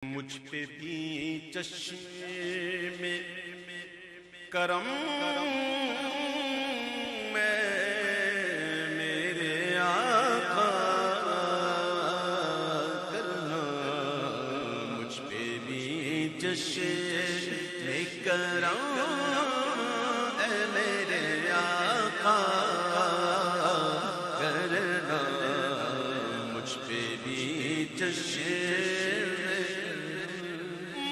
مجھ پہ بھی چشم کرم میں میرے آقا کرنا، مجھ پہ بھی چشم کرم اے میرے آقا کرنا، مجھ پہ بھی چشم،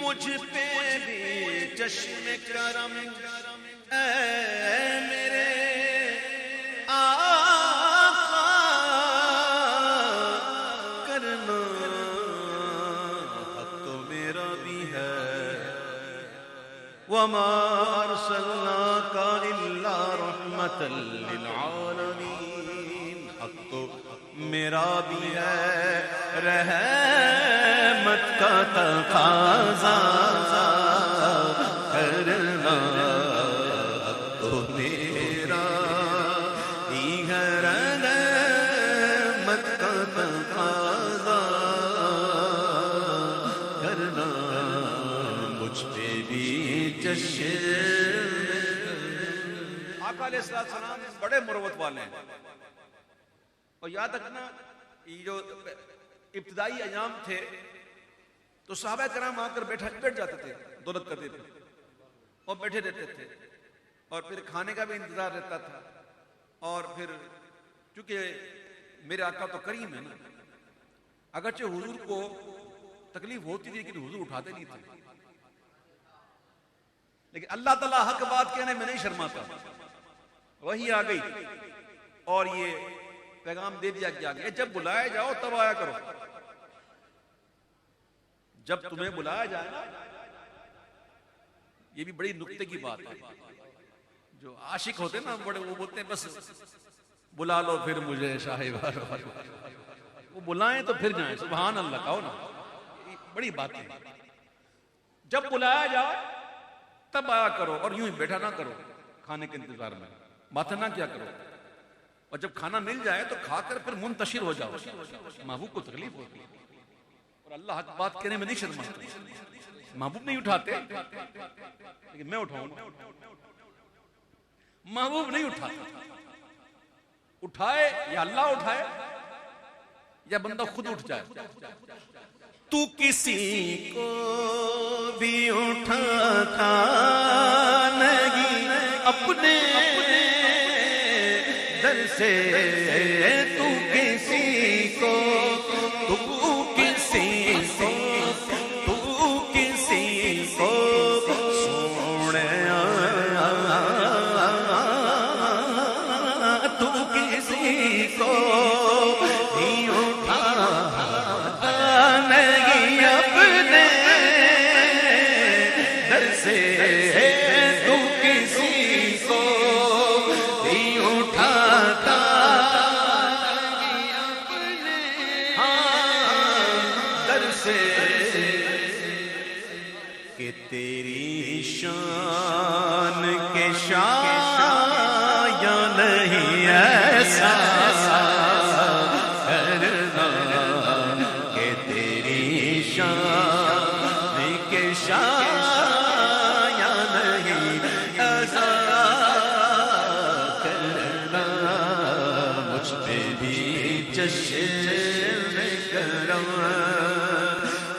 مجھ پہ بھی چشم کرم اے میرے آقا کرنا، حق تو میرا بھی ہے وما ارسلناک الا رحمۃ للعالمین، حق تو میرا بھی ہے رحمت کا تقاضا کرنا، تو میرا ہی ہے رحمت کا تقاضا کرنا، مجھ پہ بھی چشم۔ آقا علیہ السلام بڑے مروت والے ہیں، اور یاد رکھنا یہ جو ابتدائی ایام تھے تو صحابہ کرام آ کر بیٹھ جاتے تھے، دولت کرتے تھے اور بیٹھے رہتے تھے، اور پھر کھانے کا بھی انتظار رہتا تھا، اور پھر چونکہ میرے آقا تو کریم ہے نا، اگرچہ حضور کو تکلیف ہوتی تھی لیکن حضور اٹھاتے نہیں تھے، لیکن اللہ تعالیٰ حق بات کہنے میں نہیں شرماتا، وہی آ گئی اور یہ پیغام دے دیا کہ آگے جب بلایا جاؤ تب آیا کرو، جب تمہیں بلایا جائے نا، یہ بھی بڑی نکتے کی بات ہے، جو عاشق ہوتے نا بڑے، وہ بولتے ہیں بس بلا لو پھر مجھے شاہبار، وہ بلائیں تو پھر جائیں، سبحان اللہ کہو نا، بڑی بات ہے، جب بلایا جائے تب آیا کرو، اور یوں ہی بیٹھا نہ کرو کھانے کے انتظار میں، باتیں نہ کیا کرو، اور جب کھانا مل جائے تو کھا کر پھر منتشر ہو جاؤ، محبوب کو تکلیف ہوتی ہے، اور اللہ حق بات کہنے میں نہیں شرماتا، محبوب نہیں اٹھاتے لیکن میں اٹھاؤں، محبوب نہیں اٹھاتا، اٹھائے یا اللہ اٹھائے یا بندہ خود اٹھ جائے، تو کسی کو بھی اٹھاتا نہیں اپنے در سے، تو کسی کو، تو کسی کو، تو کسی کو سونے، تو کسی کو بھی اٹھاتا نہیں اپنے در سے، تو کسی کو بھی اٹھاتا نہیں اپنے در سے، کہ تیری شان کے شایان نہیں ایسا کرنا، کہ تیری شان کے شایان نہیں ایسا کرنا، مجھ پہ بھی چشم کرم،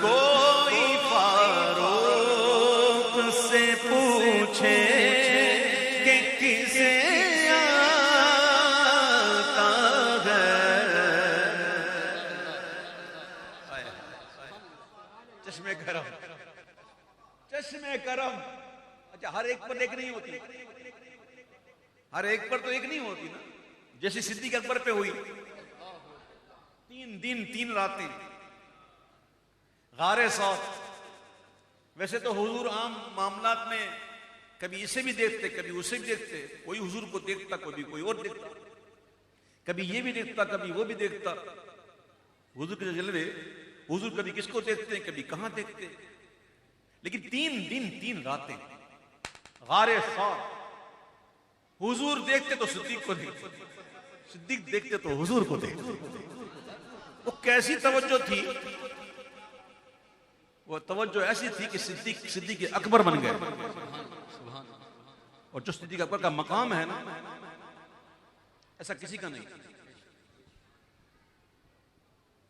کوئی فاروق سے پوچھے کہ کسے آتا ہے، چشم کرم، چشم کرم، اچھا ہر ایک پر ایک نہیں ہوتی، ہر ایک پر تو ایک نہیں ہوتی نا، جیسے صدیق اکبر پہ ہوئی، 3 دن 3 راتیں غار صوت، ویسے تو حضور عام معاملات میں کبھی اسے بھی دیکھتے کبھی اسے بھی دیکھتے، کوئی حضور کو دیکھتا کبھی کوئی اور دیکھتا، کبھی یہ بھی دیکھتا کبھی وہ بھی دیکھتا، حضور کے جلوے، حضور کبھی کس کو دیکھتے ہیں کبھی کہاں دیکھتے، لیکن 3 دن 3 راتیں غار صوت، حضور دیکھتے تو صدیق کو دیکھتے، صدیق دیکھتے تو حضور کو دیکھتے، وہ کیسی توجہ تھی وہ توجہ ایسی تھی کہ صدیق اکبر بن گئے. اور جو صدیق اکبر کا مقام ہے نا ایسا کسی کا نہیں.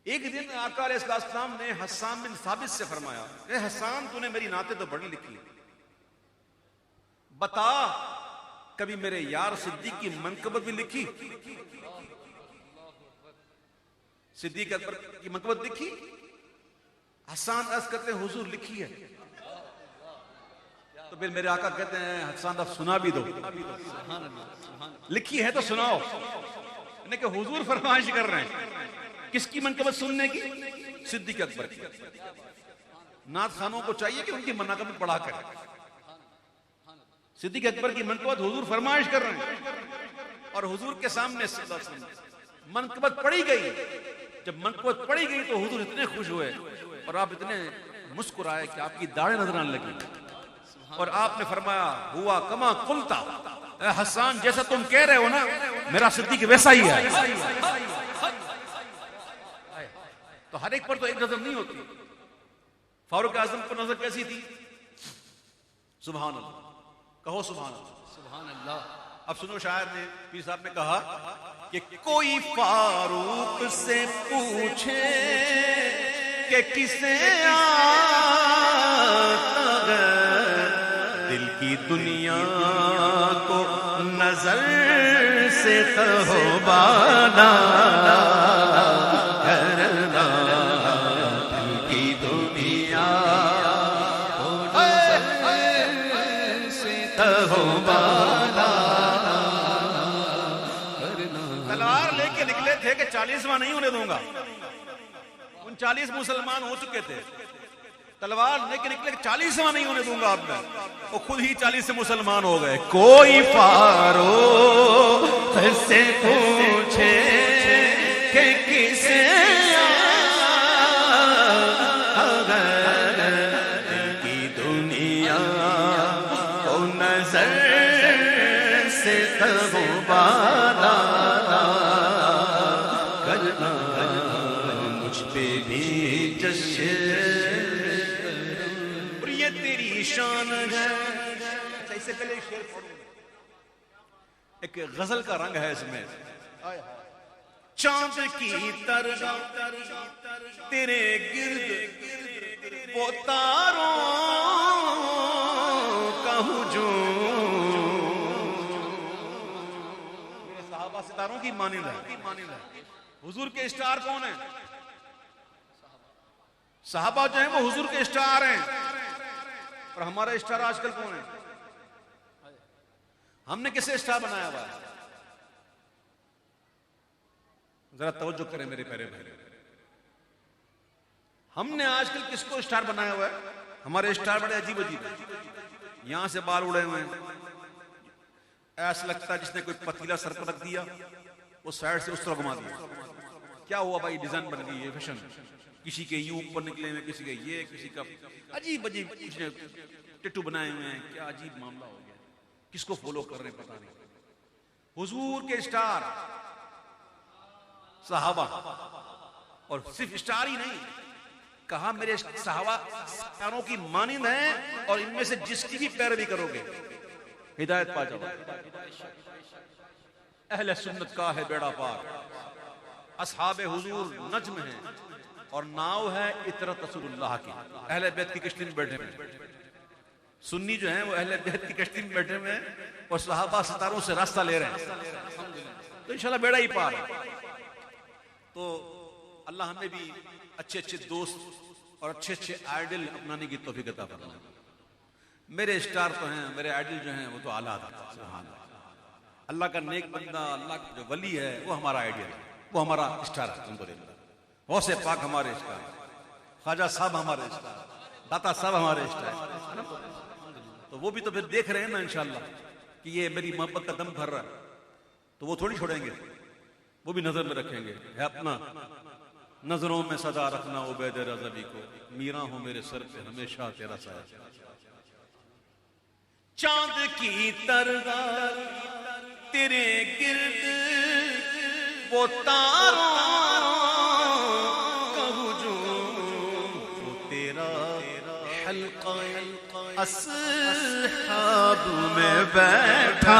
ایک دن آقا علیہ السلام نے حسان بن ثابت سے فرمایا اے حسان تو نے میری نعتیں تو بڑی لکھی, بتا کبھی میرے یار صدیق کی منقبت بھی لکھی؟ صدیق اکبر کی منقبت لکھی؟ حسان عرض کرتے ہیں حضور لکھی ہے. تو پھر میرے آقا کہتے ہیں حسان آپ سنا بھی دو, لکھی ہے تو سناؤ. یعنی کہ حضور فرمائش کر رہے ہیں کس کی منقبت سننے کی؟ صدیق اکبر کی. نعت خانوں کو چاہیے کہ ان کی مناقبت پڑھا کریں. صدیق اکبر کی منقبت حضور فرمائش کر رہے ہیں اور حضور کے سامنے صلی اللہ علیہ وسلم منقبت پڑھی گئی. جب منقبت پڑھی گئی تو حضور اتنے خوش ہوئے اور آپ اتنے مسکرائے کہ آپ کی داڑھیں نظر آنے لگی اور آپ نے فرمایا ہوا کما قلتا, اے حسان جیسا تم کہہ رہے ہو نا میرا صدیق ویسا ہی ہے. تو ہر ایک پر تو ایک نظر نہیں ہوتی. فاروق اعظم پر نظر کیسی تھی؟ سبحان اللہ, کہو سبحان اللہ. سبحان اللہ. اب سنو شاعر نے, پیر صاحب نے کہا کہ کوئی فاروق سے پوچھے کہ کسے آتا ہے دل کی دنیا کو نظر سے کہو بانا کرنا, دل کی دنیا کو نظر سے کہو بانا. تلوار لے کے نکلے تھے کہ 40واں نہیں ہونے دوں گا. 39 مسلمان ہو چکے تھے. تلوار لے کے نکلے 40واں نہیں ہونے دوں گا آپ میں. وہ خود ہی 40 سے مسلمان ہو گئے. کوئی فاروق سے پوچھے کہ کسے کی دنیا کو نظر سے تغبانا کرنا مجھ پہ بھی جشن. اور یہ تیری شان ہے. اس سے پہلے شعر پڑھوں, ایک غزل کا رنگ ہے اس میں. چاند کی طرح تیرے گرد وہ تاروں کا ہجوم. صحابہ ستاروں کی مانند ہے. حضور کے اسٹار کون ہیں؟ صحابہ جو ہیں وہ حضور کے اسٹار ہیں. اور ہمارا اسٹار آج کل کون ہے؟ ہم نے کسے اسٹار بنایا ہوا ہے؟ ذرا توجہ کریں میرے پیارے بھائی. ہم نے آج کل کس کو اسٹار بنایا ہوا ہے؟ ہمارے اسٹار بڑے عجیب عجیب ہیں. یہاں سے بال اڑے ہوئے ہیں, ایسا لگتا ہے جس نے کوئی پتیلا سر پر رکھ دیا وہ سائڈ سے اس طرح گھما دیا. کیا ہوا بھائی؟ ڈیزائن بن گئی ہے, فیشن. کسی کے یوں اوپر نکلے ہوئے, کسی کے یہ, کسی کا عجیب عجیب کچھ نے ٹیٹو بنائے ہوئے ہیں. کیا عجیب معاملہ ہو گیا. کس کو فالو کر رہے ہیں پتہ نہیں. حضور کے اسٹار صحابہ, اور صرف اسٹار ہی نہیں, کہا میرے صحابہ اسٹاروں کی مانند ہیں اور ان میں سے جس کی بھی پیروی کرو گے ہدایت پا جاؤ. اہل سنت کا ہے بیڑا پار, اصحاب حضور نجم ہیں اور ناؤ ہے اطرت رسول اللہ کی. اہل بیت کی کشتی میں بیٹھے ہیں. سنی جو ہیں وہ اہل بیت کی کشتی میں بیٹھے ہوئے ہیں اور صحابہ ستاروں سے راستہ لے رہے ہیں. تو انشاءاللہ بیڑا ہی پار. تو اللہ ہمیں بھی اچھے اچھے دوست اور اچھے اچھے آئیڈل اپنانے کی توفیق عطا فرمائے. میرے اسٹار تو ہیں, میرے آئیڈل جو ہیں وہ تو اعلیٰ تھا. سبحان اللہ. اللہ کا نیک بندہ, اللہ کا جو ولی ہے وہ ہمارا آئیڈل ہے, وہ ہمارا اسٹار ہے. الحمدللہ. غوث پاک ہمارے اسٹار, خواجہ صاحب ہمارے اسٹار, داتا صاحب ہمارے اسٹار. تو وہ بھی تو پھر دیکھ رہے ہیں نا انشاءاللہ کہ یہ میری محبت کا دم بھر رہا ہے, تو وہ تھوڑی چھوڑیں گے, وہ بھی نظر میں رکھیں گے. ہے اپنا نظروں میں سدا رکھنا عبید رضوی کو, میرا ہوں میرے سر پہ ہمیشہ تیرا سایہ. چاند کی طرح تیرے گرد وہ تاروں کا ہجوم, وہ تیرا حلقہ اصحاب میں بیٹھا